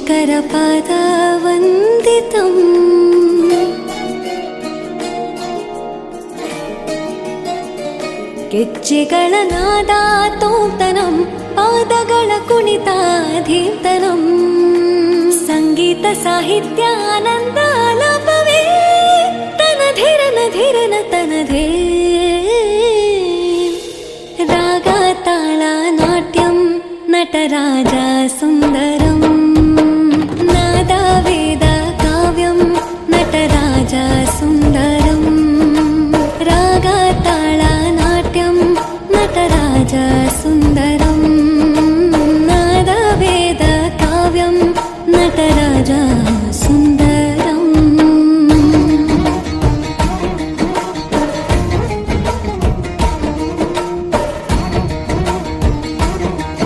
शङ्करपादवन्दितम् ಗೆಜ್ಜೆಗಳ ನಾದ ತೋಂತನಂ ಪಾದಗಳ ಕುಣಿತಾಧೀರ್ತನಂ ಸಂಗೀತ ಸಾಹಿತ್ಯ ಆನಂದ ಆಲಾಪವೇ ತನಧೆರನ ಧಿರನ ತನಧೇ ರಾಗ ತಾಳ ನಾಟ್ಯಂ ನಟರಾಜ ಸುಂದರಂ